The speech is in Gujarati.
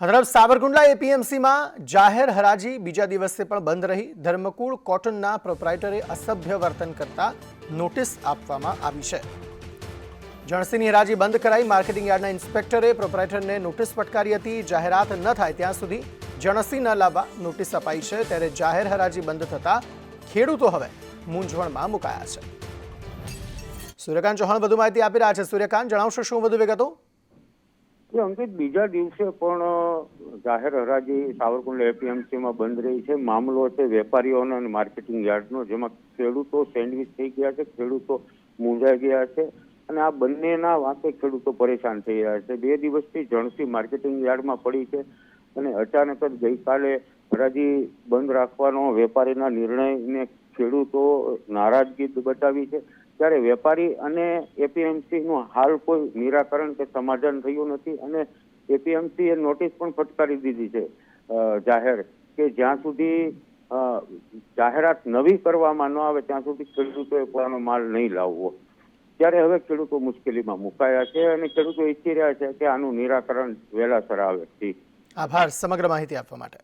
હદરફ સાબરકુંડલા એપીએમસીમાં જાહેર હરાજી બીજા દિવસે પણ બંધ રહી। ધર્મકુળ કોટનના પ્રોપ્રાઇટરે અસભ્ય વર્તન કરતા નોટિસ આપવામાં આવી છે। જણસીની હરાજી બંધ કરાઈ। માર્કેટિંગ યાર્ડના ઇન્સ્પેક્ટરે પ્રોપ્રાઇટરને નોટિસ ફટકારી હતી। જાહેરાત ન થાય ત્યાં સુધી જણસી ન લાવવા નોટિસ અપાઈ છે। ત્યારે જાહેર હરાજી બંધ થતા ખેડૂતો હવે મૂંઝવણમાં મુકાયા છે। સૂર્યકાંત ચૌહાણ વધુ માહિતી આપી રહ્યા છે। સૂર્યકાંત, જણાવશો શું વધુ વિગતો? અંકિત, બીજા દિવસે પણ જાહેર હરાજી સાવરકુંડલા એપીએમસીમાં બંધ રહી છે। મામલો છે વેપારીઓનો અને માર્કેટિંગ યાર્ડનો, જેમાં ખેડૂતો સેન્ડવિચ થઈ ગયા છે, ખેડૂતો મૂંઝાઈ ગયા છે અને આ બંનેના વાંકે ખેડૂતો પરેશાન થઈ રહ્યા છે। 2 દિવસથી જણસી માર્કેટિંગ યાર્ડમાં પડી છે અને અચાનક જ ગઈકાલે હરાજી બંધ રાખવાનો વેપારીના નિર્ણયને ખેડૂતો નારાજગી બતાવી છે। ત્યારે વેપારી અને એપીએમસીનું હાલ કોઈ નિરાકરણ કે સમાધાન થયું નથી અને એપીએમસીએ નોટિસ પણ ફટકારી દીધી છે જાહેર, કે જ્યાં સુધી જાહેરાત નવી કરવામાં ન આવે ત્યાં સુધી ખેડૂતોએ પોતાનો માલ નહીં લાવવો। ત્યારે હવે ખેડૂતો મુશ્કેલીમાં મુકાયા છે અને ખેડૂતો ઈચ્છી રહ્યા છે કે આનું નિરાકરણ વહેલાસર આવે। આભાર સમગ્ર માહિતી આપવા માટે।